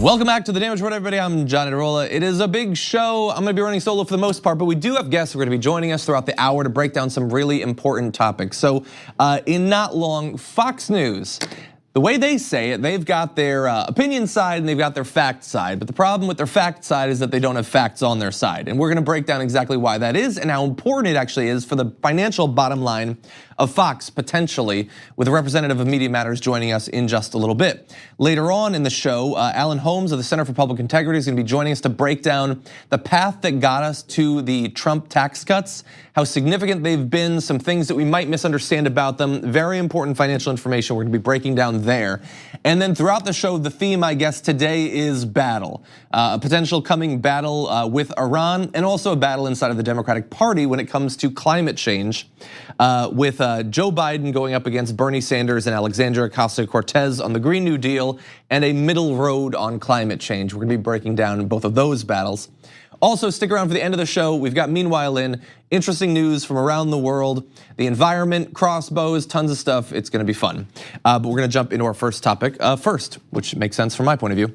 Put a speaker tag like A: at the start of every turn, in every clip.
A: Welcome back to the Damage Report, everybody. I'm John Adarola. It is a big show. I'm going to be running solo for the most part, but we do have guests who are going to be joining us throughout the hour to break down some really important topics. So in not long, Fox News, the way they say it, they've got their opinion side and they've got their fact side. But the problem with their fact side is that they don't have facts on their side. And we're going to break down exactly why that is and how important it actually is for the financial bottom line of Fox, potentially, with a representative of Media Matters joining us in just a little bit. Later on in the show, Allan Holmes of the Center for Public Integrity is going to be joining us to break down the path that got us to the Trump tax cuts, how significant they've been, some things that we might misunderstand about them. Very important financial information we're going to be breaking down there. And then throughout the show, the theme, I guess, today is battle. A potential coming battle with Iran, and also a battle inside of the Democratic Party when it comes to climate change, with Joe Biden going up against Bernie Sanders and Alexandria Ocasio-Cortez on the Green New Deal, and a middle road on climate change. We're gonna be breaking down both of those battles. Also, stick around for the end of the show. We've got Meanwhile in interesting news from around the world, the environment, crossbows, tons of stuff. It's gonna be fun. But we're gonna jump into our first topic first, which makes sense from my point of view.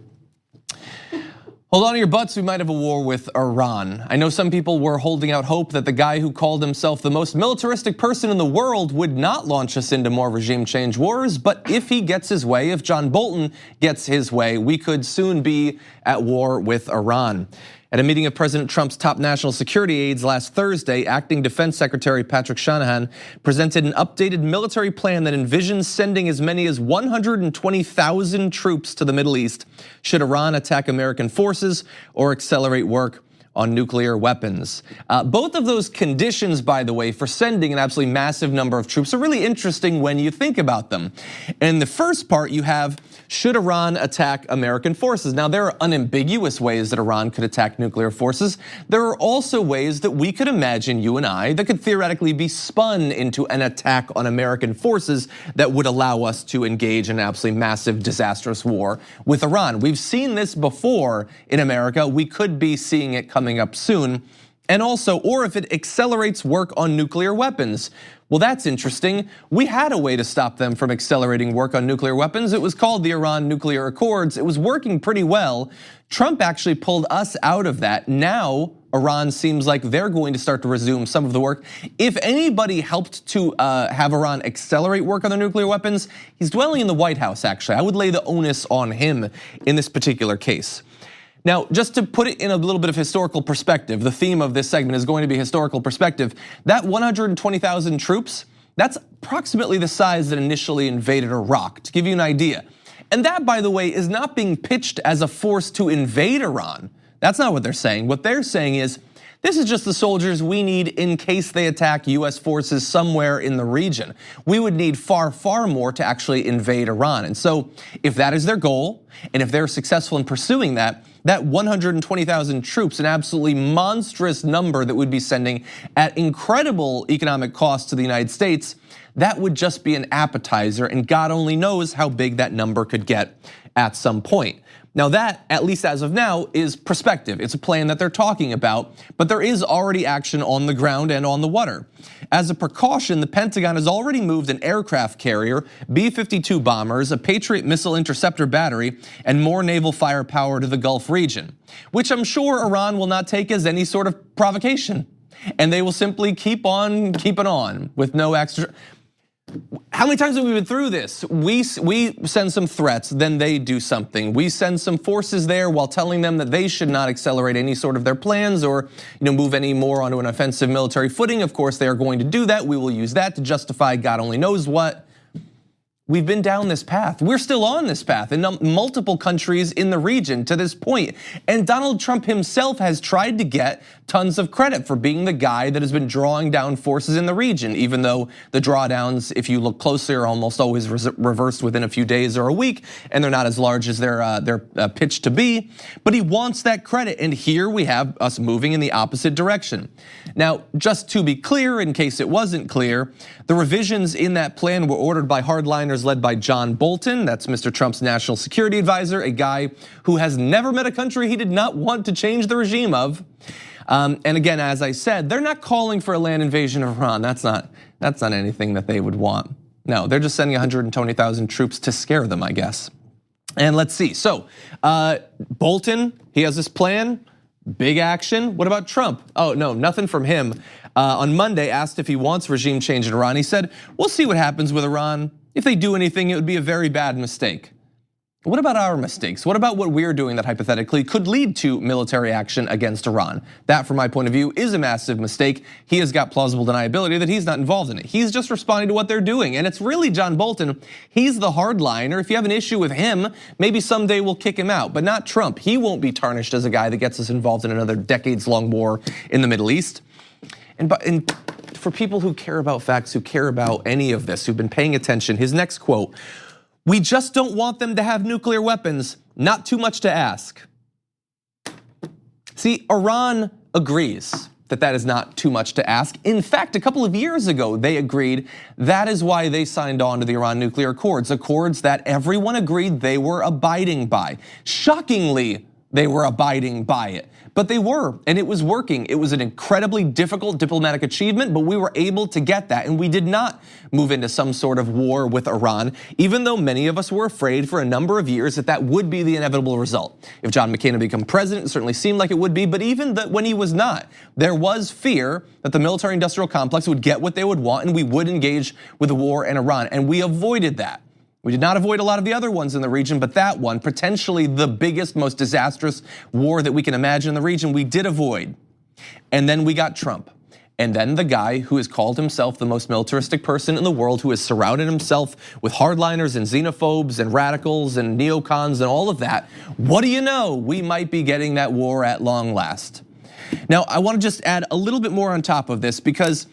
A: Hold on to your butts, we might have a war with Iran. I know some people were holding out hope that the guy who called himself the most militaristic person in the world would not launch us into more regime change wars, but if he gets his way, if John Bolton gets his way, we could soon be at war with Iran. At a meeting of President Trump's top national security aides last Thursday, Acting Defense Secretary Patrick Shanahan presented an updated military plan that envisions sending as many as 120,000 troops to the Middle East should Iran attack American forces or accelerate work on nuclear weapons. Both of those conditions, by the way, for sending an absolutely massive number of troops are really interesting when you think about them. In the first part, you have, should Iran attack American forces? Now, there are unambiguous ways that Iran could attack nuclear forces. There are also ways that we could imagine, you and I, that could theoretically be spun into an attack on American forces that would allow us to engage in an absolutely massive, disastrous war with Iran. We've seen this before in America. We could be seeing it coming up soon. And also, or if it accelerates work on nuclear weapons. Well, that's interesting. We had a way to stop them from accelerating work on nuclear weapons. It was called the Iran Nuclear Accords. It was working pretty well. Trump actually pulled us out of that. Now, Iran seems like they're going to start to resume some of the work. If anybody helped to have Iran accelerate work on their nuclear weapons, he's dwelling in the White House, actually. I would lay the onus on him in this particular case. Now, just to put it in a little bit of historical perspective, the theme of this segment is going to be historical perspective. That 120,000 troops, that's approximately the size that initially invaded Iraq, to give you an idea. And that, by the way, is not being pitched as a force to invade Iran. That's not what they're saying. What they're saying is, this is just the soldiers we need in case they attack US forces somewhere in the region. We would need far, far more to actually invade Iran. And so if that is their goal, and if they're successful in pursuing that 120,000 troops, an absolutely monstrous number that we'd be sending at incredible economic cost to the United States, that would just be an appetizer, and God only knows how big that number could get at some point. Now that, at least as of now, is perspective. It's a plan that they're talking about, but there is already action on the ground and on the water. As a precaution, the Pentagon has already moved an aircraft carrier, B-52 bombers, a Patriot missile interceptor battery, and more naval firepower to the Gulf region, which I'm sure Iran will not take as any sort of provocation. And they will simply keep on keeping on with no extra. How many times have we been through this? We send some threats, then they do something. We send some forces there while telling them that they should not accelerate any sort of their plans or move any more onto an offensive military footing. Of course, they are going to do that. We will use that to justify God only knows what. We've been down this path. We're still on this path in multiple countries in the region to this point. And Donald Trump himself has tried to get tons of credit for being the guy that has been drawing down forces in the region, even though the drawdowns, if you look closely, are almost always reversed within a few days or a week, and they're not as large as they're pitched to be. But he wants that credit, and here we have us moving in the opposite direction. Now, just to be clear, in case it wasn't clear, the revisions in that plan were ordered by hardliners led by John Bolton. That's Mr. Trump's national security advisor, a guy who has never met a country he did not want to change the regime of. And again, as I said, they're not calling for a land invasion of Iran. That's not anything that they would want. No, they're just sending 120,000 troops to scare them, I guess. And let's see, so Bolton, he has this plan, big action. What about Trump? Oh no, nothing from him. On Monday, asked if he wants regime change in Iran, he said, we'll see what happens with Iran. If they do anything, it would be a very bad mistake. What about our mistakes? What about what we're doing that hypothetically could lead to military action against Iran? That, from my point of view, is a massive mistake. He has got plausible deniability that he's not involved in it. He's just responding to what they're doing. And it's really John Bolton. He's the hardliner. If you have an issue with him, maybe someday we'll kick him out, but not Trump. He won't be tarnished as a guy that gets us involved in another decades-long war in the Middle East. And for people who care about facts, who care about any of this, who've been paying attention, his next quote, "We just don't want them to have nuclear weapons, not too much to ask." See, Iran agrees that that is not too much to ask. In fact, a couple of years ago, they agreed. That is why they signed on to the Iran nuclear accords that everyone agreed they were abiding by. Shockingly, they were abiding by it. But they were, and it was working. It was an incredibly difficult diplomatic achievement, but we were able to get that, and we did not move into some sort of war with Iran, even though many of us were afraid for a number of years that that would be the inevitable result. If John McCain had become president, it certainly seemed like it would be, but even when he was not, there was fear that the military-industrial complex would get what they would want, and we would engage with a war in Iran, and we avoided that. We did not avoid a lot of the other ones in the region, but that one, potentially the biggest, most disastrous war that we can imagine in the region, we did avoid. And then we got Trump. And then the guy who has called himself the most militaristic person in the world, who has surrounded himself with hardliners and xenophobes and radicals and neocons and all of that. What do you know? We might be getting that war at long last. Now, I want to just add a little bit more on top of this, because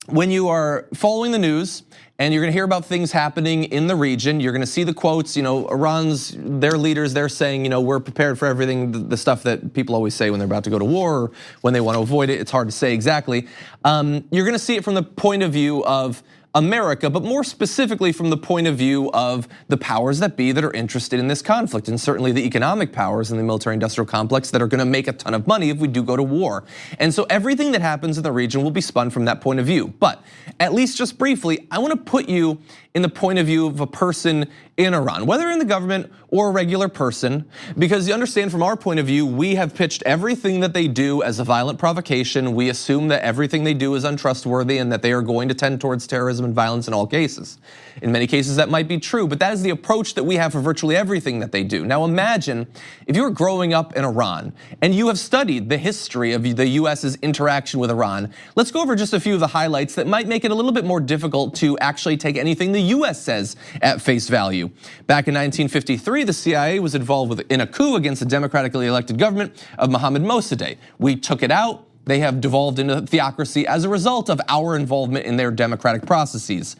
A: when you are following the news and you're gonna hear about things happening in the region, you're gonna see the quotes, Iran's, their leaders, they're saying, we're prepared for everything, the stuff that people always say when they're about to go to war or when they want to avoid it. It's hard to say exactly. You're gonna see it from the point of view of America, but more specifically from the point of view of the powers that be that are interested in this conflict, and certainly the economic powers in the military-industrial complex that are gonna make a ton of money if we do go to war. And so everything that happens in the region will be spun from that point of view. But at least just briefly, I wanna put you in the point of view of a person in Iran, whether in the government or a regular person, because you understand from our point of view, we have pitched everything that they do as a violent provocation. We assume that everything they do is untrustworthy and that they are going to tend towards terrorism and violence in all cases. In many cases that might be true, but that is the approach that we have for virtually everything that they do. Now imagine if you were growing up in Iran and you have studied the history of the US's interaction with Iran. Let's go over just a few of the highlights that might make it a little bit more difficult to actually take anything the US says at face value. Back in 1953, the CIA was involved in a coup against the democratically elected government of Mohammad Mossadegh. We took it out. They have devolved into theocracy as a result of our involvement in their democratic processes.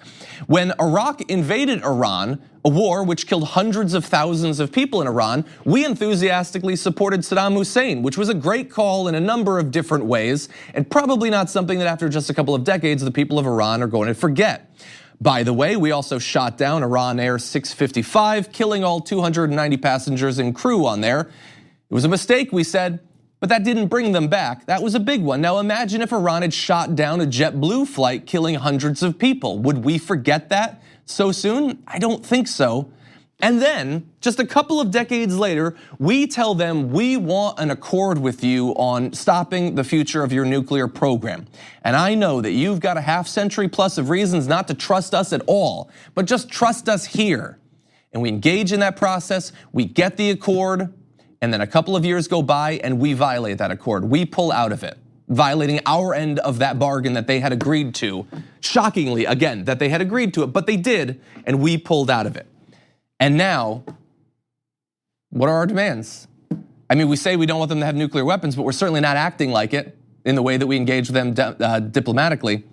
A: When Iraq invaded Iran, a war which killed hundreds of thousands of people in Iran, we enthusiastically supported Saddam Hussein, which was a great call in a number of different ways, and probably not something that after just a couple of decades, the people of Iran are going to forget. By the way, we also shot down Iran Air 655, killing all 290 passengers and crew on there. It was a mistake, we said, but that didn't bring them back. That was a big one. Now imagine if Iran had shot down a JetBlue flight killing hundreds of people. Would we forget that so soon? I don't think so. And then, just a couple of decades later, we tell them we want an accord with you on stopping the future of your nuclear program. And I know that you've got a half century plus of reasons not to trust us at all, but just trust us here. And we engage in that process, we get the accord, and then a couple of years go by and we violate that accord. We pull out of it, violating our end of that bargain that they had agreed to. Shockingly, again, that they had agreed to it, but they did, and we pulled out of it. And now, what are our demands? I mean, we say we don't want them to have nuclear weapons, but we're certainly not acting like it in the way that we engage with them diplomatically.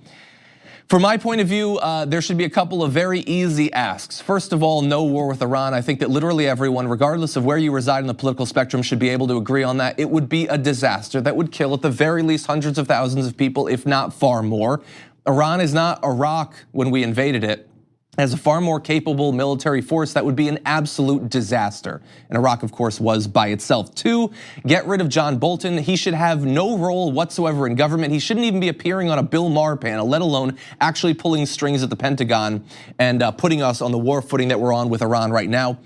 A: From my point of view, there should be a couple of very easy asks. First of all, no war with Iran. I think that literally everyone, regardless of where you reside in the political spectrum, should be able to agree on that. It would be a disaster that would kill at the very least hundreds of thousands of people, if not far more. Iran is not Iraq when we invaded it. as a far more capable military force that would be an absolute disaster. And Iraq, of course, was by itself. 2, get rid of John Bolton. He should have no role whatsoever in government. He shouldn't even be appearing on a Bill Maher panel, let alone actually pulling strings at the Pentagon and putting us on the war footing that we're on with Iran right now.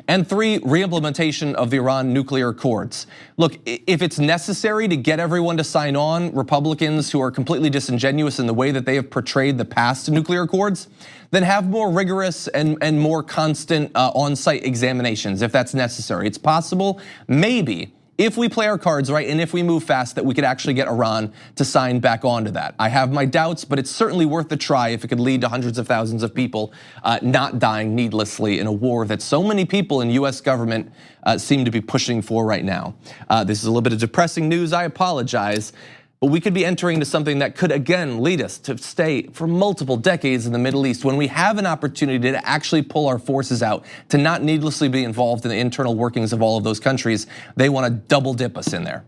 A: And 3, reimplementation of the Iran nuclear accords. Look, if it's necessary to get everyone to sign on, Republicans who are completely disingenuous in the way that they have portrayed the past nuclear accords, then have more rigorous and more constant on-site examinations if that's necessary. It's possible, maybe, if we play our cards right and if we move fast, that we could actually get Iran to sign back onto that. I have my doubts, but it's certainly worth the try if it could lead to hundreds of thousands of people not dying needlessly in a war that so many people in US government seem to be pushing for right now. This is a little bit of depressing news, I apologize. But we could be entering into something that could again lead us to stay for multiple decades in the Middle East when we have an opportunity to actually pull our forces out, to not needlessly be involved in the internal workings of all of those countries. They want to double dip us in there.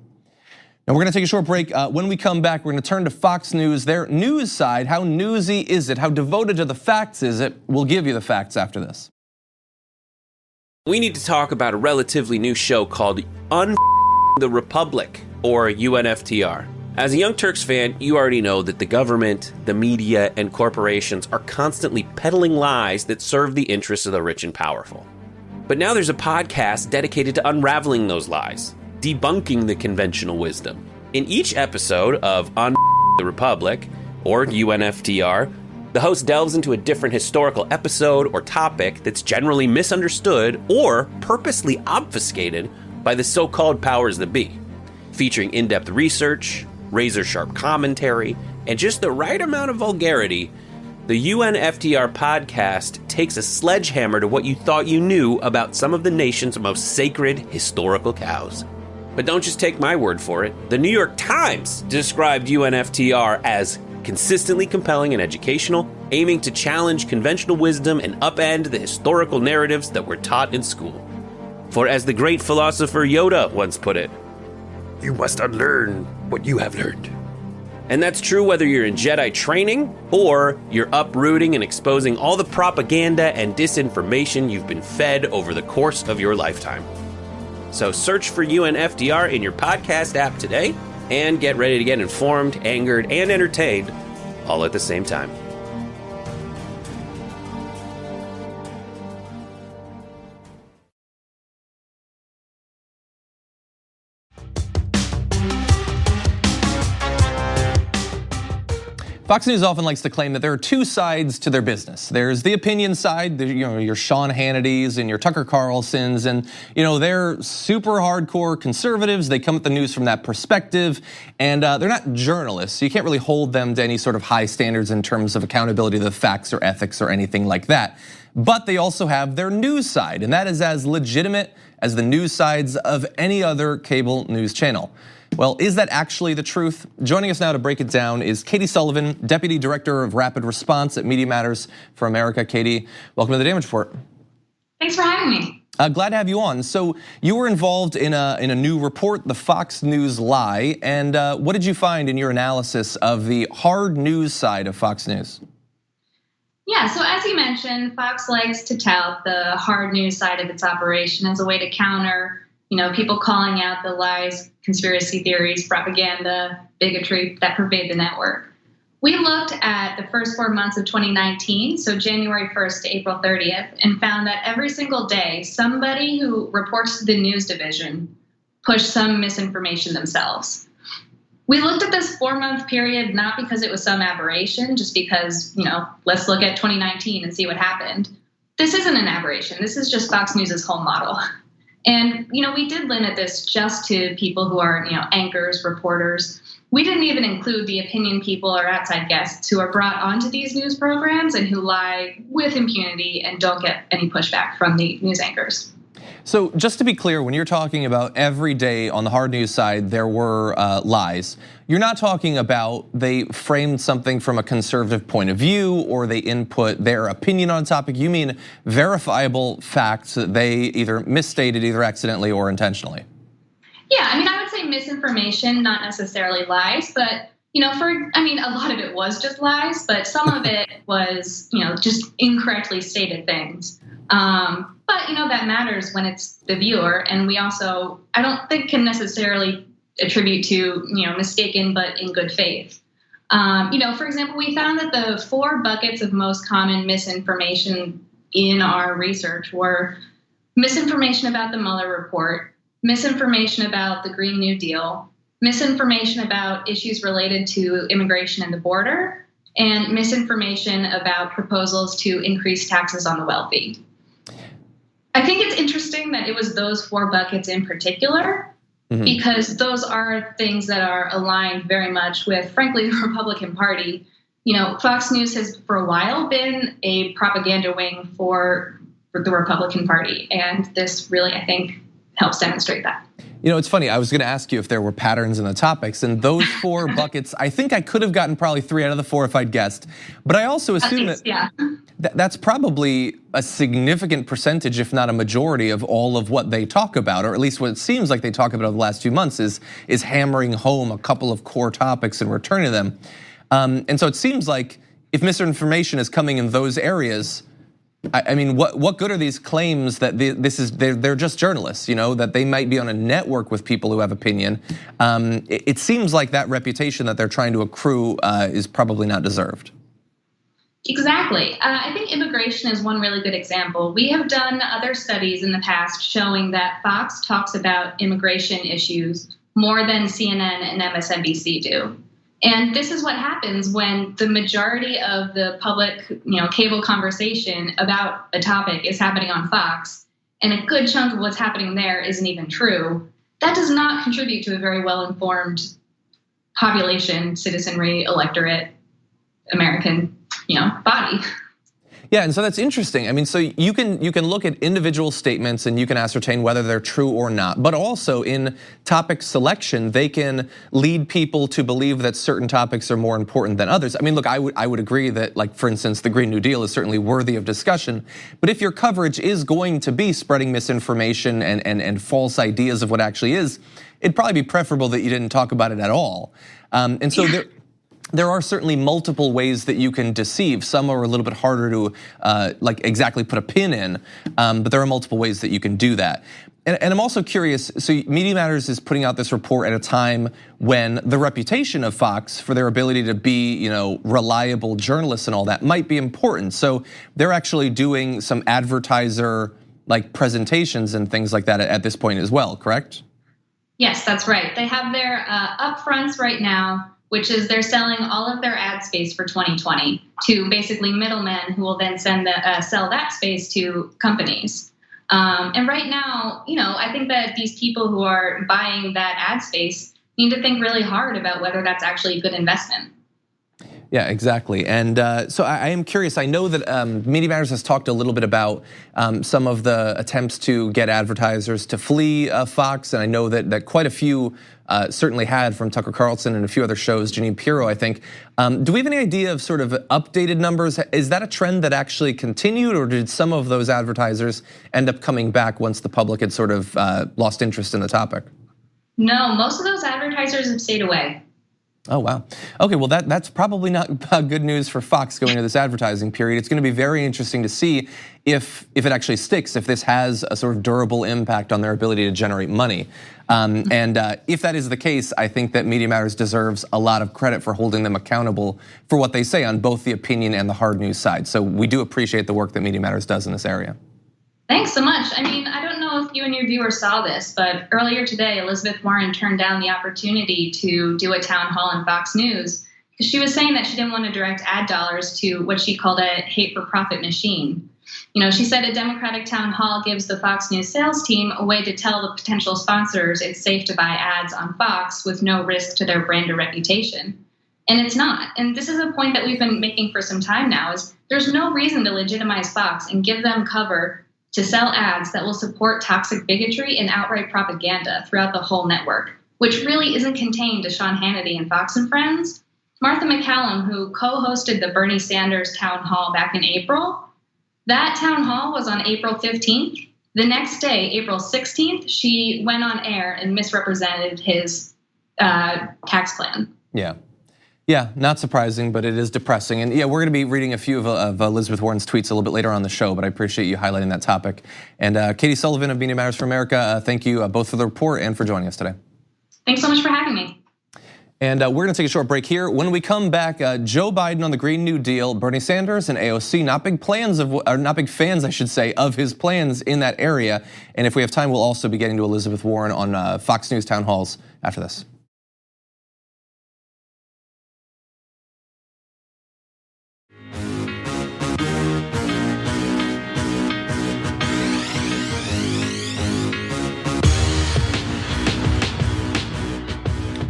A: Now we're going to take a short break. When we come back, we're going to turn to Fox News, their news side. How newsy is it? How devoted to the facts is it? We'll give you the facts after this.
B: We need to talk about a relatively new show called the Republic, or UNFTR. As a Young Turks fan, you already know that the government, the media, and corporations are constantly peddling lies that serve the interests of the rich and powerful. But now there's a podcast dedicated to unraveling those lies, debunking the conventional wisdom. In each episode of the Republic, or UNFTR, the host delves into a different historical episode or topic that's generally misunderstood or purposely obfuscated by the so-called powers that be, featuring in-depth research, razor-sharp commentary, and just the right amount of vulgarity. The UNFTR podcast takes a sledgehammer to what you thought you knew about some of the nation's most sacred historical cows. But don't just take my word for it. The New York Times described UNFTR as consistently compelling and educational, aiming to challenge conventional wisdom and upend the historical narratives that were taught in school. For as the great philosopher Yoda once put it, "You must unlearn what you have learned." And that's true whether you're in Jedi training or you're uprooting and exposing all the propaganda and disinformation you've been fed over the course of your lifetime. So search for UNFTR in your podcast app today and get ready to get informed, angered, and entertained all at the same time.
A: Fox News often likes to claim that there are 2 sides to their business. There's the opinion side, your Sean Hannitys and your Tucker Carlsons, and they're super hardcore conservatives. They come at the news from that perspective, and they're not journalists. So you can't really hold them to any sort of high standards in terms of accountability to the facts or ethics or anything like that. But they also have their news side, and that is as legitimate as the news sides of any other cable news channel. Well, is that actually the truth? Joining us now to break it down is Katie Sullivan, Deputy Director of Rapid Response at Media Matters for America. Katie, welcome to the Damage Report.
C: Thanks for having me.
A: Glad to have you on. So you were involved in a new report, the Fox News Lie, and what did you find in your analysis of the hard news side of Fox News?
C: Yeah, so as you mentioned, Fox likes to tout the hard news side of its operation as a way to counter people calling out the lies, conspiracy theories, propaganda, bigotry that pervade the network. We looked at the first 4 months of 2019, so January 1st to April 30th, and found that every single day, somebody who reports to the news division pushed some misinformation themselves. We looked at this 4-month period not because it was some aberration, just because, let's look at 2019 and see what happened. This isn't an aberration. This is just Fox News's whole model. And, we did limit this just to people who are, anchors, reporters. We didn't even include the opinion people or outside guests who are brought onto these news programs and who lie with impunity and don't get any pushback from the news anchors.
A: So just to be clear, when you're talking about every day on the hard news side, there were lies. You're not talking about they framed something from a conservative point of view or they input their opinion on a topic. You mean verifiable facts that they either misstated either accidentally or intentionally?
C: Yeah, I would say misinformation, not necessarily lies, but a lot of it was just lies, but some of it was, just incorrectly stated things. But that matters when it's the viewer, and we also, I don't think, can necessarily attribute to, mistaken but in good faith. For example, we found that the 4 buckets of most common misinformation in our research were misinformation about the Mueller report, misinformation about the Green New Deal, misinformation about issues related to immigration and the border, and misinformation about proposals to increase taxes on the wealthy. I think it's interesting that it was those 4 buckets in particular, because those are things that are aligned very much with, frankly, the Republican Party. Fox News has for a while been a propaganda wing for the Republican Party, and this really, I think, helps demonstrate that.
A: It's funny, I was gonna ask you if there were patterns in the topics, and those 4 buckets, I think I could have gotten probably 3 out of the 4 if I'd guessed. But I also assume that's probably a significant percentage, if not a majority, of all of what they talk about, or at least what it seems like they talk about over the last few months is hammering home a couple of core topics and returning them. And so it seems like if misinformation is coming in those areas, I mean, what good are these claims that they're just journalists, that they might be on a network with people who have opinion? It seems like that reputation that they're trying to accrue is probably not deserved.
C: Exactly. I think immigration is one really good example. We have done other studies in the past showing that Fox talks about immigration issues more than CNN and MSNBC do. And this is what happens when the majority of the public, cable conversation about a topic is happening on Fox, and a good chunk of what's happening there isn't even true. That does not contribute to a very well-informed population, citizenry, electorate, American, body.
A: Yeah, and so that's interesting. I mean, so you can look at individual statements and you can ascertain whether they're true or not. But also in topic selection, they can lead people to believe that certain topics are more important than others. I mean, look, I would agree that, like, for instance, the Green New Deal is certainly worthy of discussion. But if your coverage is going to be spreading misinformation and false ideas of what actually is, it'd probably be preferable that you didn't talk about it at all. And so there are certainly multiple ways that you can deceive. Some are a little bit harder to exactly put a pin in, but there are multiple ways that you can do that. And I'm also curious, so Media Matters is putting out this report at a time when the reputation of Fox for their ability to be, reliable journalists and all that might be important. So they're actually doing some advertiser presentations and things like that at this point as well, correct?
C: Yes, that's right. They have their upfronts right now, which is they're selling all of their ad space for 2020 to basically middlemen who will then sell that space to companies. And right now, I think that these people who are buying that ad space need to think really hard about whether that's actually a good investment.
A: Yeah, exactly. And so I am curious. I know that Media Matters has talked a little bit about some of the attempts to get advertisers to flee Fox, and I know that quite a few certainly had, from Tucker Carlson and a few other shows, Jeanine Pirro, I think. Do we have any idea of sort of updated numbers? Is that a trend that actually continued, or did some of those advertisers end up coming back once the public had sort of lost interest in the topic?
C: No, most of those advertisers have stayed away.
A: Oh, wow. Okay, well, that's probably not good news for Fox going into this advertising period. It's going to be very interesting to see if it actually sticks, if this has a sort of durable impact on their ability to generate money. And if that is the case, I think that Media Matters deserves a lot of credit for holding them accountable for what they say on both the opinion and the hard news side. So we do appreciate the work that Media Matters does in this area.
C: Thanks so much. I mean, I don't know if you and your viewers saw this, but earlier today, Elizabeth Warren turned down the opportunity to do a town hall on Fox News because she was saying that she didn't want to direct ad dollars to what she called a hate-for-profit machine. She said a Democratic town hall gives the Fox News sales team a way to tell the potential sponsors it's safe to buy ads on Fox with no risk to their brand or reputation. And it's not. And this is a point that we've been making for some time now, is there's no reason to legitimize Fox and give them cover to sell ads that will support toxic bigotry and outright propaganda throughout the whole network, which really isn't contained to Sean Hannity and Fox and Friends. Martha McCallum, who co-hosted the Bernie Sanders town hall back in April, that town hall was on April 15th. The next day, April 16th, she went on air and misrepresented his tax plan.
A: Yeah. Yeah, not surprising, but it is depressing. And yeah, we're gonna be reading a few of Elizabeth Warren's tweets a little bit later on the show, but I appreciate you highlighting that topic. And Katie Sullivan of Media Matters for America, thank you both for the report and for joining us today.
C: Thanks so much for having me.
A: And we're gonna take a short break here. When we come back, Joe Biden on the Green New Deal, Bernie Sanders and AOC, not big fans, I should say, of his plans in that area. And if we have time, we'll also be getting to Elizabeth Warren on Fox News town halls after this.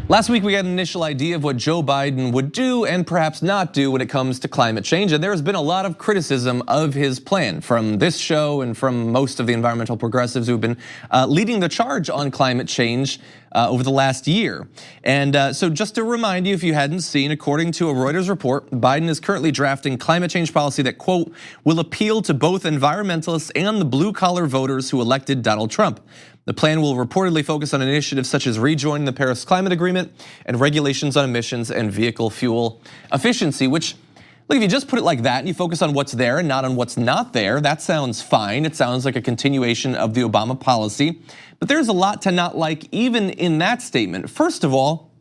A: Last week, we got an initial idea of what Joe Biden would do and perhaps not do when it comes to climate change. And there has been a lot of criticism of his plan from this show and from most of the environmental progressives who've been leading the charge on climate change over the last year. And so just to remind you, if you hadn't seen, according to a Reuters report, Biden is currently drafting climate change policy that, quote, will appeal to both environmentalists and the blue collar voters who elected Donald Trump. The plan will reportedly focus on initiatives such as rejoining the Paris Climate Agreement and regulations on emissions and vehicle fuel efficiency, which, look, if you just put it like that and you focus on what's there and not on what's not there, that sounds fine. It sounds like a continuation of the Obama policy, but there's a lot to not like even in that statement. First of all,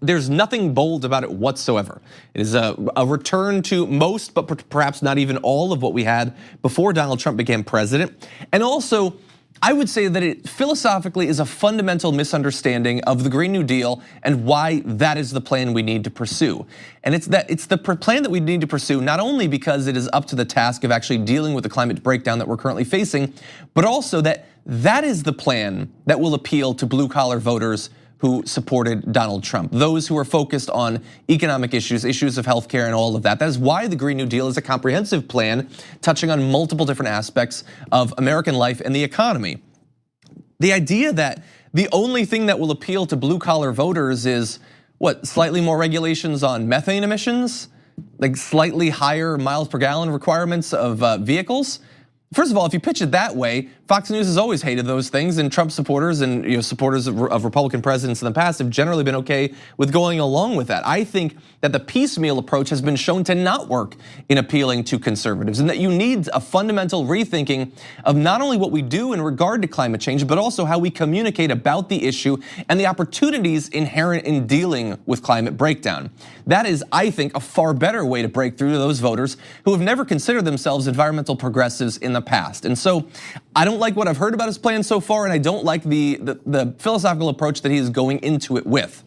A: there's nothing bold about it whatsoever. It is a return to most, but perhaps not even all of what we had before Donald Trump became president. And also, I would say that it philosophically is a fundamental misunderstanding of the Green New Deal and why that is the plan we need to pursue. And it's the plan that we need to pursue, not only because it is up to the task of actually dealing with the climate breakdown that we're currently facing, but also that is the plan that will appeal to blue collar voters who supported Donald Trump, those who are focused on economic issues, issues of healthcare and all of that. That is why the Green New Deal is a comprehensive plan touching on multiple different aspects of American life and the economy. The idea that the only thing that will appeal to blue collar voters is what, slightly more regulations on methane emissions, like slightly higher miles per gallon requirements of vehicles. First of all, if you pitch it that way, Fox News has always hated those things, and Trump supporters and supporters of Republican presidents in the past have generally been okay with going along with that. I think that the piecemeal approach has been shown to not work in appealing to conservatives, and that you need a fundamental rethinking of not only what we do in regard to climate change, but also how we communicate about the issue and the opportunities inherent in dealing with climate breakdown. That is, I think, a far better way to break through to those voters who have never considered themselves environmental progressives in the past. And so I don't like what I've heard about his plan so far, and I don't like the philosophical approach that he is going into it with.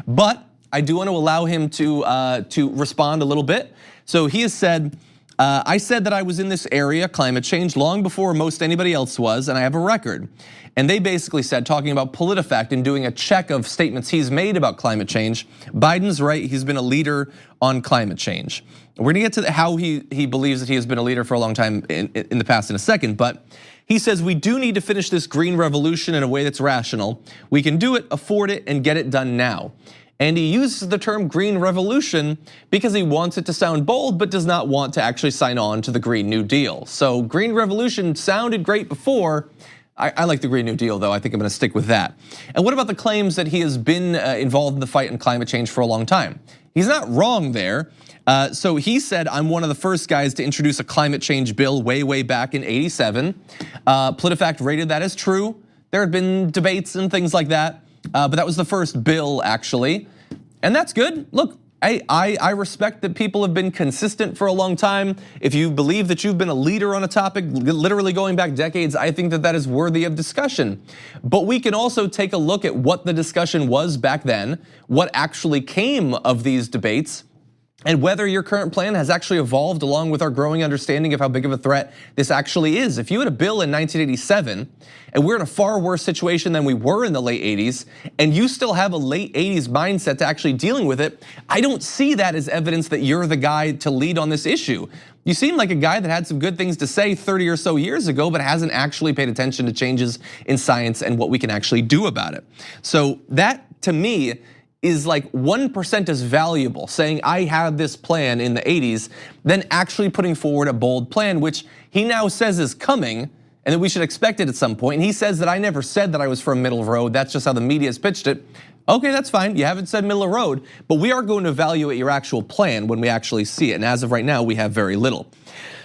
A: But I do want to allow him to respond a little bit. So he has said, I said that I was in this area, climate change, long before most anybody else was, and I have a record. And they basically said, talking about PolitiFact and doing a check of statements he's made about climate change, Biden's right, he's been a leader on climate change. We're gonna get to how he believes that he has been a leader for a long time in the past in a second, but he says we do need to finish this green revolution in a way that's rational. We can do it, afford it, and get it done now. And he uses the term green revolution because he wants it to sound bold, but does not want to actually sign on to the Green New Deal. So green revolution sounded great before. I like the Green New Deal, though. I think I'm gonna stick with that. And what about the claims that he has been involved in the fight on climate change for a long time? He's not wrong there. So he said, I'm one of the first guys to introduce a climate change bill way back in '87. PolitiFact rated that as true. There had been debates and things like that, but that was the first bill, actually. And that's good. Look, I respect that people have been consistent for a long time. If you believe that you've been a leader on a topic, literally going back decades, I think that is worthy of discussion. But we can also take a look at what the discussion was back then, what actually came of these debates, and whether your current plan has actually evolved along with our growing understanding of how big of a threat this actually is. If you had a bill in 1987, and we're in a far worse situation than we were in the late 80s, and you still have a late 80s mindset to actually dealing with it, I don't see that as evidence that you're the guy to lead on this issue. You seem like a guy that had some good things to say 30 or so years ago, but hasn't actually paid attention to changes in science and what we can actually do about it. So that, to me, is like 1% as valuable, saying I had this plan in the 80s, than actually putting forward a bold plan, which he now says is coming, and that we should expect it at some point. And he says that I never said that I was for a middle road, that's just how the media has pitched it. Okay, that's fine. You haven't said middle of the road, but we are going to evaluate your actual plan when we actually see it. And as of right now, we have very little.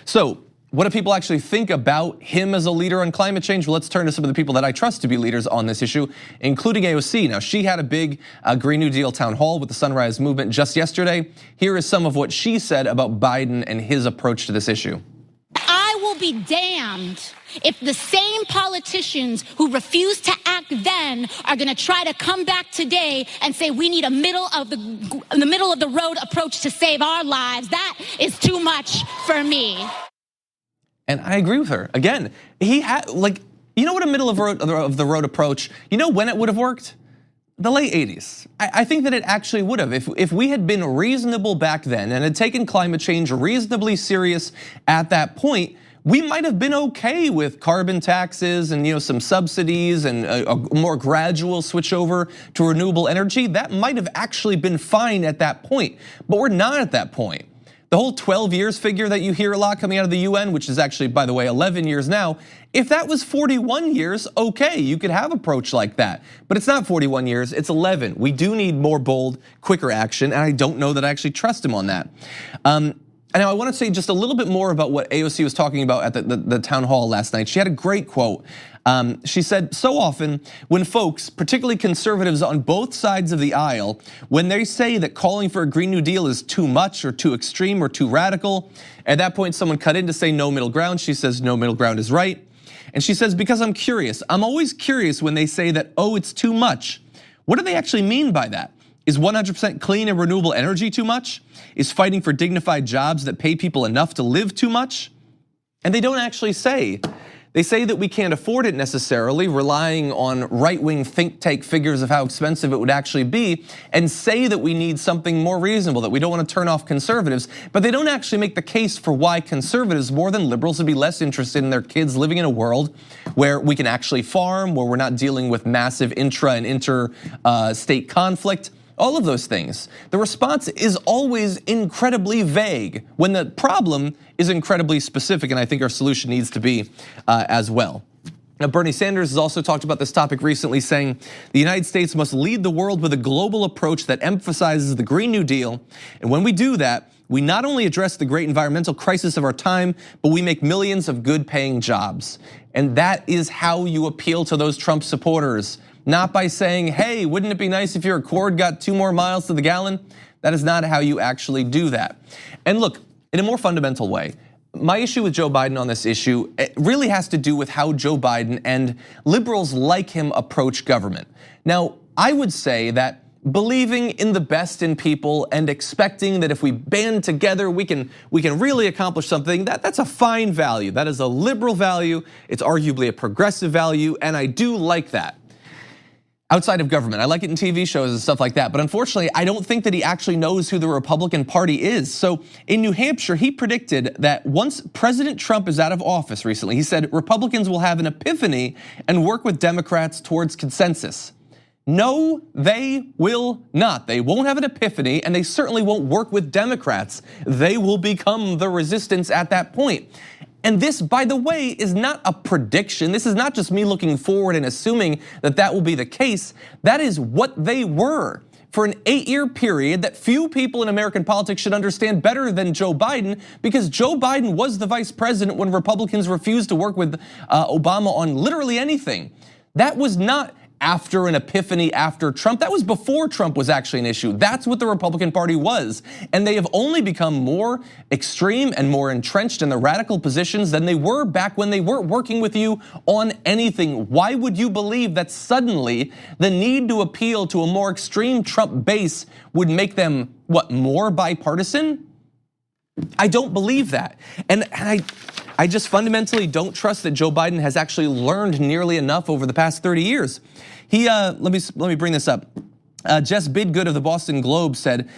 A: So what do people actually think about him as a leader on climate change? Well, let's turn to some of the people that I trust to be leaders on this issue, including AOC. Now, she had a big Green New Deal town hall with the Sunrise Movement just yesterday. Here is some of what she said about Biden and his approach to this issue.
D: I will be damned if the same politicians who refused to act then are going to try to come back today and say we need a middle of the road approach to save our lives. That is too much for me.
A: And I agree with her. Again, he had, like, you know what a middle of the road approach, you know when it would have worked? The late 80s. I think that it actually would have. If we had been reasonable back then and had taken climate change reasonably serious at that point, we might have been okay with carbon taxes and some subsidies and a more gradual switch over to renewable energy. That might have actually been fine at that point, but we're not at that point. The whole 12 years figure that you hear a lot coming out of the UN, which is actually, by the way, 11 years now, if that was 41 years, okay, you could have an approach like that. But it's not 41 years, it's 11. We do need more bold, quicker action, and I don't know that I actually trust him on that. And now I want to say just a little bit more about what AOC was talking about at the town hall last night. She had a great quote. She said, so often when folks, particularly conservatives on both sides of the aisle, when they say that calling for a Green New Deal is too much or too extreme or too radical, at that point someone cut in to say no middle ground. She says no middle ground is right. And she says, because I'm curious. I'm always curious when they say that, oh, it's too much. What do they actually mean by that? Is 100% clean and renewable energy too much? Is fighting for dignified jobs that pay people enough to live too much? And they don't actually say. They say that we can't afford it necessarily, relying on right-wing think tank figures of how expensive it would actually be, and say that we need something more reasonable, that we don't want to turn off conservatives, but they don't actually make the case for why conservatives, more than liberals, would be less interested in their kids living in a world where we can actually farm, where we're not dealing with massive intra and interstate conflict. All of those things. The response is always incredibly vague when the problem is incredibly specific, and I think our solution needs to be as well. Now, Bernie Sanders has also talked about this topic recently, saying the United States must lead the world with a global approach that emphasizes the Green New Deal. And when we do that, we not only address the great environmental crisis of our time, but we make millions of good paying jobs. And that is how you appeal to those Trump supporters. Not by saying, hey, wouldn't it be nice if your Accord got 2 more miles to the gallon? That is not how you actually do that. And look, in a more fundamental way, my issue with Joe Biden on this issue, it really has to do with how Joe Biden and liberals like him approach government. Now, I would say that believing in the best in people and expecting that if we band together, we can really accomplish something, that's a fine value. That is a liberal value. It's arguably a progressive value, and I do like that. Outside of government, I like it in TV shows and stuff like that, but unfortunately, I don't think that he actually knows who the Republican Party is. So in New Hampshire, he predicted that once President Trump is out of office recently, he said Republicans will have an epiphany and work with Democrats towards consensus. No, they will not. They won't have an epiphany, and they certainly won't work with Democrats. They will become the resistance at that point. And this, by the way, is not a prediction. This is not just me looking forward and assuming that that will be the case. That is what they were for an 8-year period that few people in American politics should understand better than Joe Biden, because Joe Biden was the vice president when Republicans refused to work with Obama on literally anything. That was not after an epiphany after Trump. That was before Trump was actually an issue. That's what the Republican Party was. And they have only become more extreme and more entrenched in the radical positions than they were back when they weren't working with you on anything. Why would you believe that suddenly the need to appeal to a more extreme Trump base would make them, what, more bipartisan? I don't believe that. And I just fundamentally don't trust that Joe Biden has actually learned nearly enough over the past 30 years. Let me bring this up. Jess Bidgood of the Boston Globe said,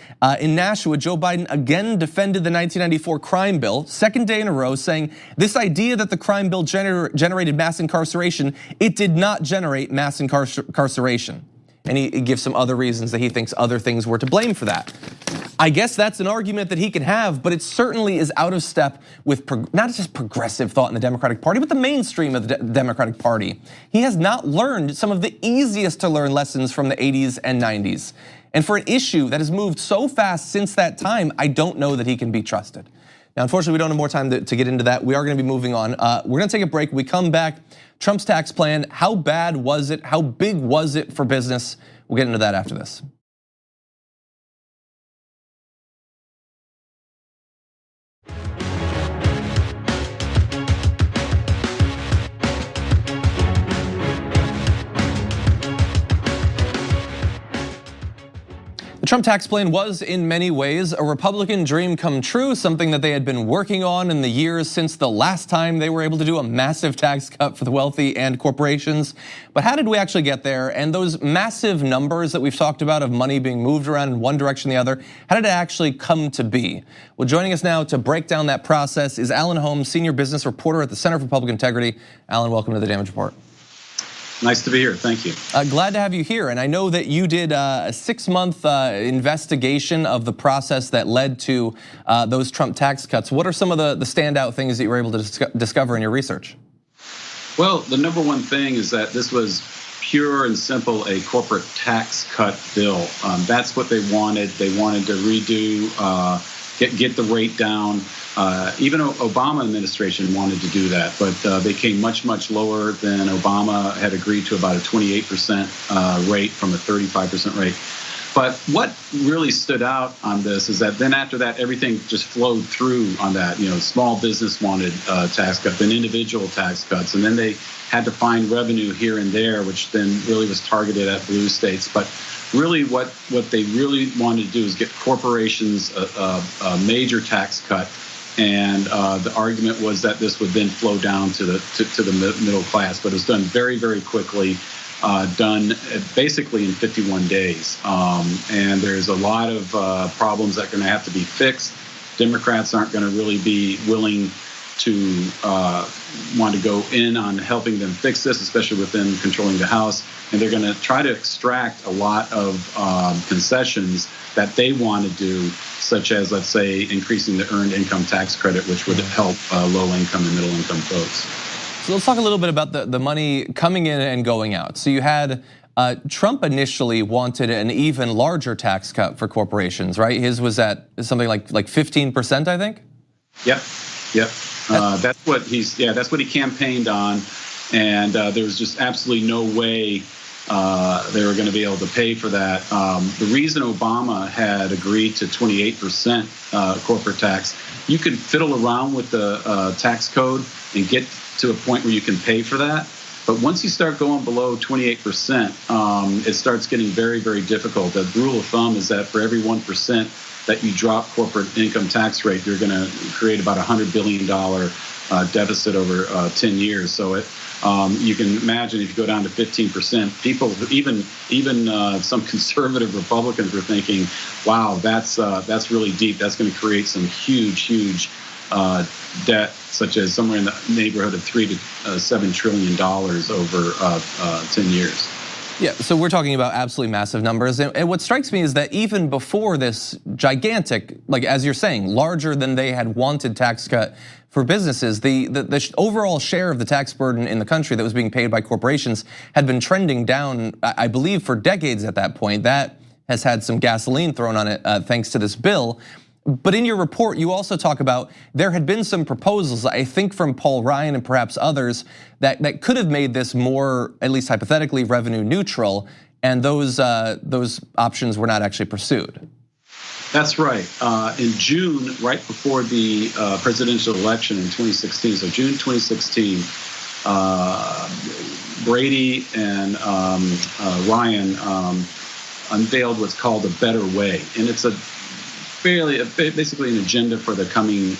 A: in Nashua, Joe Biden again defended the 1994 crime bill, second day in a row, saying this idea that the crime bill generated mass incarceration, it did not generate mass incarceration. And he gives some other reasons that he thinks other things were to blame for that. I guess that's an argument that he can have, but it certainly is out of step with not just progressive thought in the Democratic Party, but the mainstream of the Democratic Party. He has not learned some of the easiest to learn lessons from the 80s and 90s. And for an issue that has moved so fast since that time, I don't know that he can be trusted. Now, unfortunately, we don't have more time to get into that. We are gonna be moving on. We're gonna take a break. When we come back, Trump's tax plan, how bad was it? How big was it for business? We'll get into that after this. The Trump tax plan was in many ways a Republican dream come true, something that they had been working on in the years since the last time they were able to do a massive tax cut for the wealthy and corporations. But how did we actually get there? And those massive numbers that we've talked about of money being moved around in one direction or the other, how did it actually come to be? Well, joining us now to break down that process is Allan Holmes, senior business reporter at the Center for Public Integrity. Allan, welcome to the Damage Report.
E: Nice to be here, thank you.
A: Glad to have you here. And I know that you did a 6-month investigation of the process that led to those Trump tax cuts. What are some of the standout things that you were able to discover in your research?
E: Well, the number one thing is that this was pure and simple a corporate tax cut bill. That's what they wanted. They wanted to redo, get the rate down. Even Obama administration wanted to do that, but they came much, much lower than Obama had agreed to, about a 28% rate from a 35% rate. But what really stood out on this is that then after that, everything just flowed through on that. Small business wanted tax cuts, then individual tax cuts, and then they had to find revenue here and there, which then really was targeted at blue states. But really what they really wanted to do is get corporations a major tax cut. And the argument was that this would then flow down to the middle class, but it was done very, very quickly, done basically in 51 days. And there's a lot of problems that are going to have to be fixed. Democrats aren't going to really be willing to want to go in on helping them fix this, especially within controlling the House. And they're going to try to extract a lot of concessions that they want to do, such as, let's say, increasing the earned income tax credit, which would help low income and middle income folks.
A: So let's talk a little bit about the money coming in and going out. So you had Trump initially wanted an even larger tax cut for corporations, right? His was at something like 15%, I think.
E: Yep. That's what he campaigned on, and there was just absolutely no way they were going to be able to pay for that. The reason Obama had agreed to 28% corporate tax, you could fiddle around with the tax code and get to a point where you can pay for that. But once you start going below 28%, it starts getting very, very difficult. The rule of thumb is that for every 1% that you drop corporate income tax rate, you're going to create about $100 billion deficit over 10 years. So you can imagine if you go down to 15%, people, even some conservative Republicans were thinking, "Wow, that's really deep. That's going to create some huge debt, such as somewhere in the neighborhood of $3 to $7 trillion over 10 years."
A: Yeah, so we're talking about absolutely massive numbers. And what strikes me is that even before this gigantic, like as you're saying, larger than they had wanted tax cut for businesses, the overall share of the tax burden in the country that was being paid by corporations had been trending down, I believe, for decades at that point. That has had some gasoline thrown on it thanks to this bill. But in your report, you also talk about there had been some proposals, I think from Paul Ryan and perhaps others, that could have made this more, at least hypothetically, revenue neutral, and those options were not actually pursued.
E: That's right. In June, right before the presidential election in 2016, so June 2016, Brady and Ryan unveiled what's called a better way, and it's basically an agenda for the coming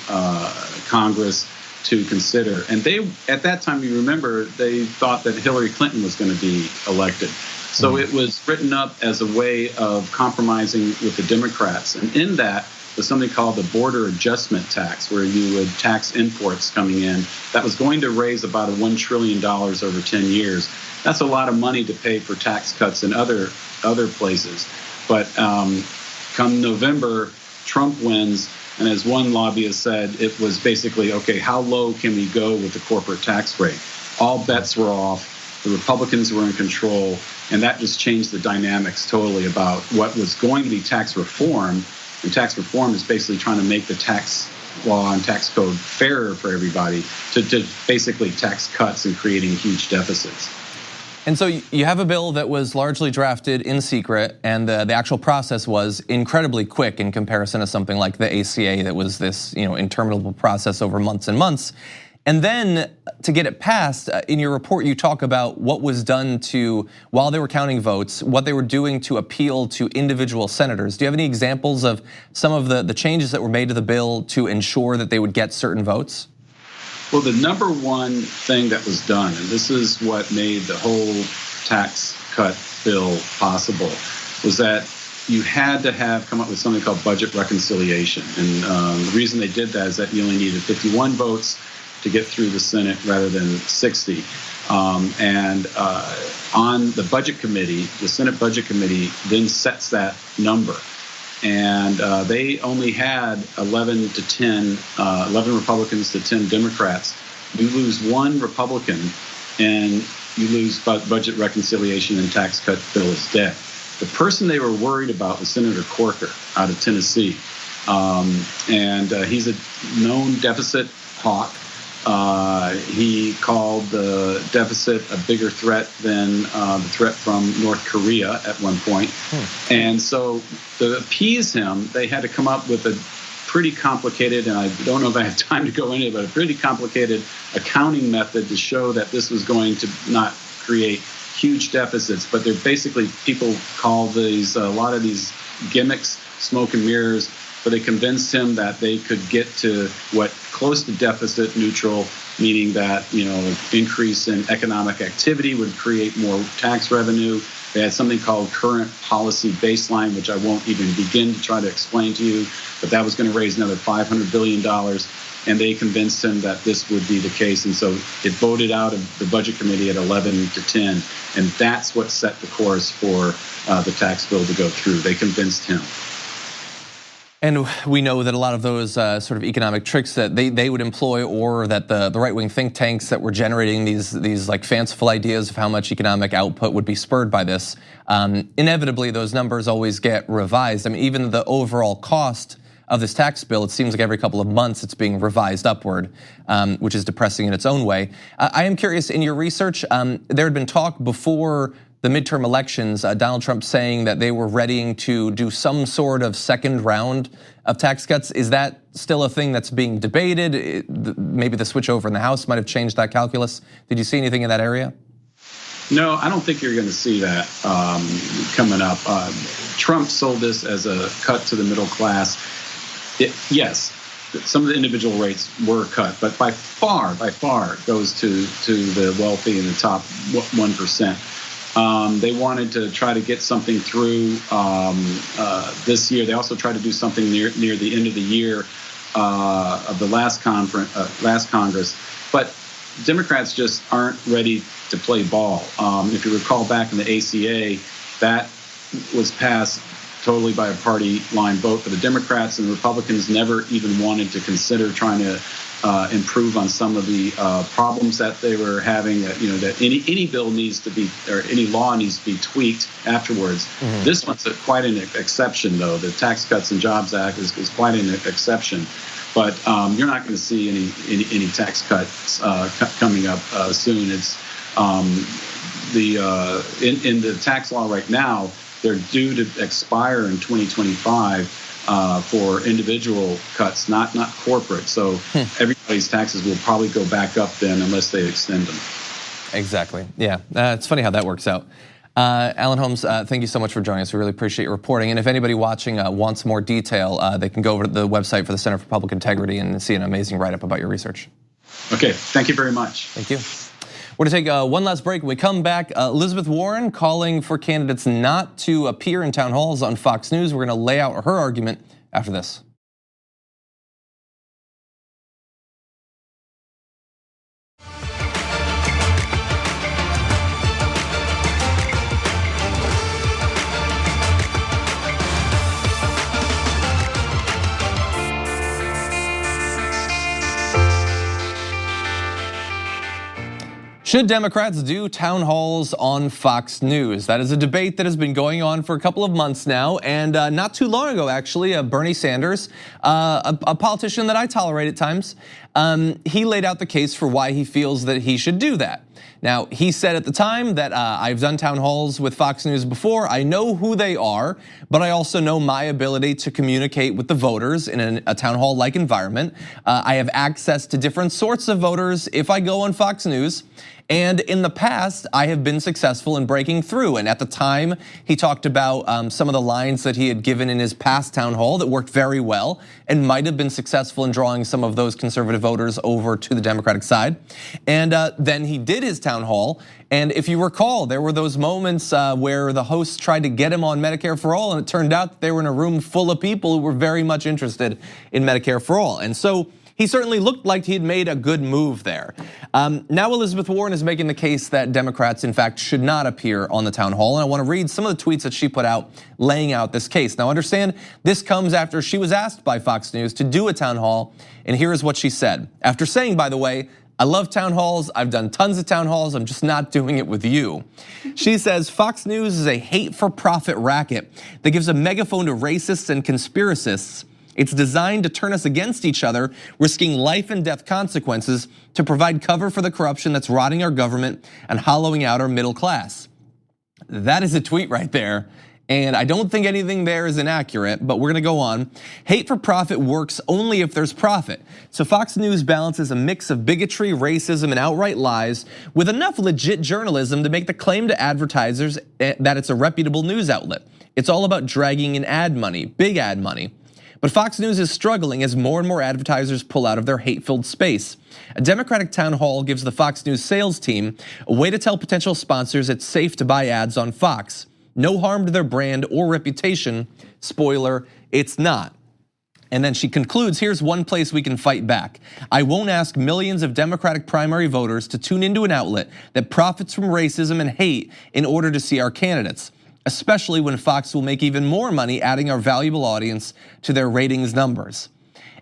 E: Congress to consider. And they, at that time, you remember, they thought that Hillary Clinton was going to be elected. So it was written up as a way of compromising with the Democrats. And in that was something called the border adjustment tax, where you would tax imports coming in. That was going to raise about $1 trillion over 10 years. That's a lot of money to pay for tax cuts in other places. But come November, Trump wins. And as one lobbyist said, it was basically, okay, how low can we go with the corporate tax rate? All bets were off. The Republicans were in control. And that just changed the dynamics totally about what was going to be tax reform. And tax reform is basically trying to make the tax law and tax code fairer for everybody to basically tax cuts and creating huge deficits.
A: And so you have a bill that was largely drafted in secret, and the actual process was incredibly quick in comparison to something like the ACA that was this interminable process over months and months. And then to get it passed, in your report you talk about what was done while they were counting votes, what they were doing to appeal to individual senators. Do you have any examples of some of the changes that were made to the bill to ensure that they would get certain votes?
E: Well, the number one thing that was done, and this is what made the whole tax cut bill possible, was that you had to come up with something called budget reconciliation. And the reason they did that is that you only needed 51 votes to get through the Senate rather than 60. And on the Budget Committee, the Senate Budget Committee then sets that number. And they only had 11 Republicans to 10 Democrats. You lose one Republican and you lose budget reconciliation and tax cut bill is dead. The person they were worried about was Senator Corker out of Tennessee. And he's a known deficit hawk. He called the deficit a bigger threat than the threat from North Korea at one point. And so to appease him, they had to come up with a pretty complicated, and I don't know if I have time to go into it, but a pretty complicated accounting method to show that this was going to not create huge deficits. But they're basically, people call these, a lot of these gimmicks, smoke and mirrors, but they convinced him that they could get to what close to deficit neutral, meaning that increase in economic activity would create more tax revenue. They had something called current policy baseline, which I won't even begin to try to explain to you, but that was going to raise another $500 billion. And they convinced him that this would be the case. And so it voted out of the Budget Committee at 11 to 10. And that's what set the course for the tax bill to go through. They convinced him.
A: And we know that a lot of those sort of economic tricks that they would employ, or that the right-wing think tanks that were generating these like fanciful ideas of how much economic output would be spurred by this, inevitably those numbers always get revised. I mean, even the overall cost of this tax bill, it seems like every couple of months it's being revised upward, which is depressing in its own way. I am curious, in your research, there had been talk before the midterm elections, Donald Trump saying that they were readying to do some sort of second round of tax cuts. Is that still a thing that's being debated? Maybe the switch over in the House might have changed that calculus. Did you see anything in that area?
E: No, I don't think you're going to see that coming up. Trump sold this as a cut to the middle class. Yes, some of the individual rates were cut, but by far goes to the wealthy and the top 1%. They wanted to try to get something through this year. They also tried to do something near the end of the year of the last Congress. But Democrats just aren't ready to play ball. If you recall back in the ACA, that was passed totally by a party line vote for the Democrats, and the Republicans never even wanted to consider trying to improve on some of the problems that they were having. That any bill needs to be, or any law needs to be tweaked afterwards. Mm-hmm. This one's quite an exception, though. The Tax Cuts and Jobs Act is quite an exception. But you're not going to see any tax cuts coming up soon. It's in the tax law right now. They're due to expire in 2025 for individual cuts, not corporate. So everybody's taxes will probably go back up then unless they extend them.
A: Exactly. Yeah, it's funny how that works out. Allan Holmes, thank you so much for joining us. We really appreciate your reporting. And if anybody watching wants more detail, they can go over to the website for the Center for Public Integrity and see an amazing write-up about your research.
E: Okay, thank you very much.
A: Thank you. We're going to take one last break. When we come back, Elizabeth Warren calling for candidates not to appear in town halls on Fox News. We're going to lay out her argument after this. Should Democrats do town halls on Fox News? That is a debate that has been going on for a couple of months now, and not too long ago, actually, Bernie Sanders, a politician that I tolerate at times, he laid out the case for why he feels that he should do that. Now, he said at the time that I've done town halls with Fox News before. I know who they are, but I also know my ability to communicate with the voters in a town hall-like environment. I have access to different sorts of voters if I go on Fox News. And in the past, I have been successful in breaking through. And at the time, he talked about some of the lines that he had given in his past town hall that worked very well and might have been successful in drawing some of those conservative voters over to the Democratic side. And then he did his town hall. And if you recall, there were those moments where the hosts tried to get him on Medicare for All, and it turned out that they were in a room full of people who were very much interested in Medicare for All. And so he certainly looked like he'd made a good move there. Now Elizabeth Warren is making the case that Democrats, in fact, should not appear on the town hall. And I want to read some of the tweets that she put out laying out this case. Now understand, this comes after she was asked by Fox News to do a town hall. And here is what she said. After saying, by the way, I love town halls. I've done tons of town halls. I'm just not doing it with you. She says Fox News is a hate-for-profit racket that gives a megaphone to racists and conspiracists. It's designed to turn us against each other, risking life and death consequences to provide cover for the corruption that's rotting our government and hollowing out our middle class. That is a tweet right there. And I don't think anything there is inaccurate, but we're gonna go on. Hate for profit works only if there's profit. So Fox News balances a mix of bigotry, racism, and outright lies with enough legit journalism to make the claim to advertisers that it's a reputable news outlet. It's all about dragging in ad money, big ad money. But Fox News is struggling as more and more advertisers pull out of their hate-filled space. A Democratic town hall gives the Fox News sales team a way to tell potential sponsors it's safe to buy ads on Fox. No harm to their brand or reputation. Spoiler, it's not. And then she concludes, here's one place we can fight back. I won't ask millions of Democratic primary voters to tune into an outlet that profits from racism and hate in order to see our candidates, especially when Fox will make even more money adding our valuable audience to their ratings numbers.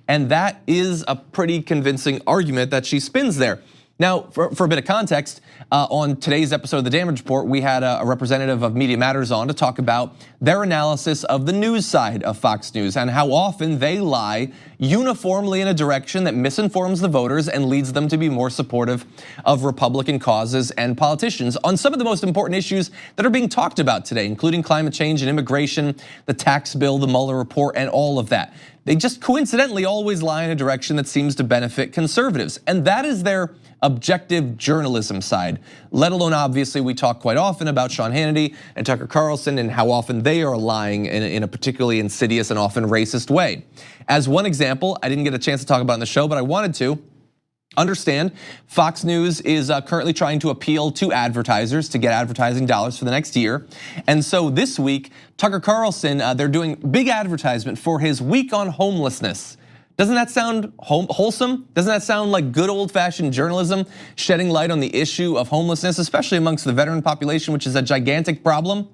A: And that is a pretty convincing argument that she spins there. Now, for a bit of context, on today's episode of The Damage Report, we had a representative of Media Matters on to talk about their analysis of the news side of Fox News and how often they lie uniformly in a direction that misinforms the voters and leads them to be more supportive of Republican causes and politicians on some of the most important issues that are being talked about today, including climate change and immigration, the tax bill, the Mueller report, and all of that. They just coincidentally always lie in a direction that seems to benefit conservatives, and that is their objective journalism side, let alone obviously we talk quite often about Sean Hannity and Tucker Carlson and how often they are lying in a particularly insidious and often racist way. As one example, I didn't get a chance to talk about in the show, but I wanted to. Understand, Fox News is currently trying to appeal to advertisers to get advertising dollars for the next year. And so this week, Tucker Carlson, they're doing big advertisement for his week on homelessness. Doesn't that sound wholesome? Doesn't that sound like good old-fashioned journalism, shedding light on the issue of homelessness, especially amongst the veteran population, which is a gigantic problem?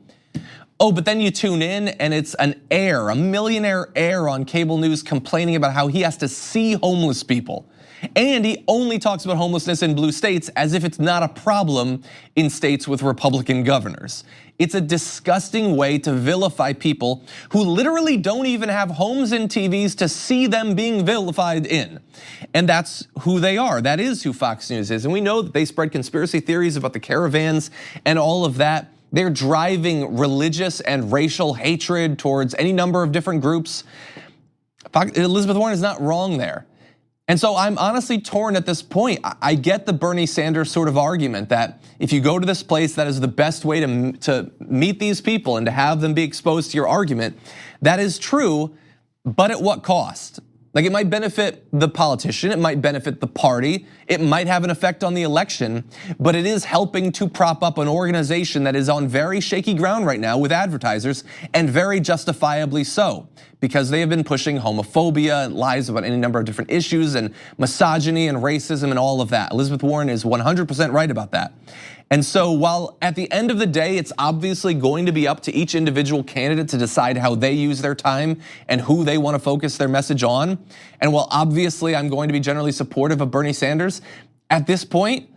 A: Oh, but then you tune in and it's an heir, a millionaire heir on cable news complaining about how he has to see homeless people. And he only talks about homelessness in blue states as if it's not a problem in states with Republican governors. It's a disgusting way to vilify people who literally don't even have homes and TVs to see them being vilified in. And that's who they are. That is who Fox News is. And we know that they spread conspiracy theories about the caravans and all of that. They're driving religious and racial hatred towards any number of different groups. Elizabeth Warren is not wrong there. And so I'm honestly torn at this point. I get the Bernie Sanders sort of argument that if you go to this place, that is the best way to meet these people and to have them be exposed to your argument. That is true, but at what cost? Like, it might benefit the politician, it might benefit the party, it might have an effect on the election, but it is helping to prop up an organization that is on very shaky ground right now with advertisers, and very justifiably so, because they have been pushing homophobia and lies about any number of different issues and misogyny and racism and all of that. Elizabeth Warren is 100% right about that. And so while at the end of the day, it's obviously going to be up to each individual candidate to decide how they use their time and who they want to focus their message on. And while obviously I'm going to be generally supportive of Bernie Sanders, at this point,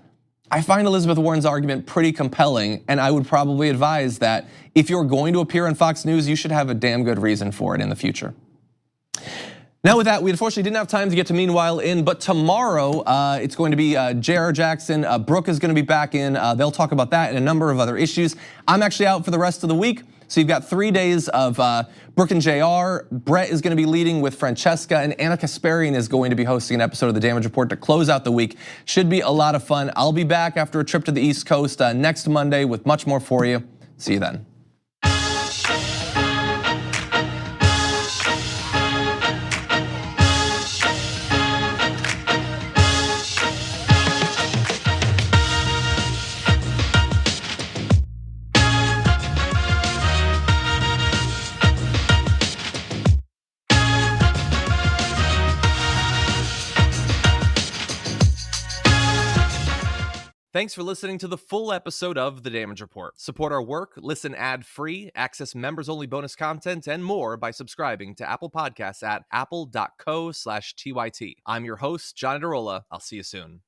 A: I find Elizabeth Warren's argument pretty compelling, and I would probably advise that if you're going to appear on Fox News, you should have a damn good reason for it in the future. Now with that, we unfortunately didn't have time to get to Meanwhile In, but tomorrow it's going to be J.R. Jackson. Brooke is going to be back in. They'll talk about that and a number of other issues. I'm actually out for the rest of the week. So you've got 3 days of Brooke and JR. Brett is going to be leading with Francesca, and Anna Kasparian is going to be hosting an episode of The Damage Report to close out the week. Should be a lot of fun. I'll be back after a trip to the East Coast next Monday with much more for you. See you then. Thanks for listening to the full episode of The Damage Report. Support our work, listen ad-free, access members-only bonus content, and more by subscribing to Apple Podcasts at apple.co/TYT. I'm your host, John Derola. I'll see you soon.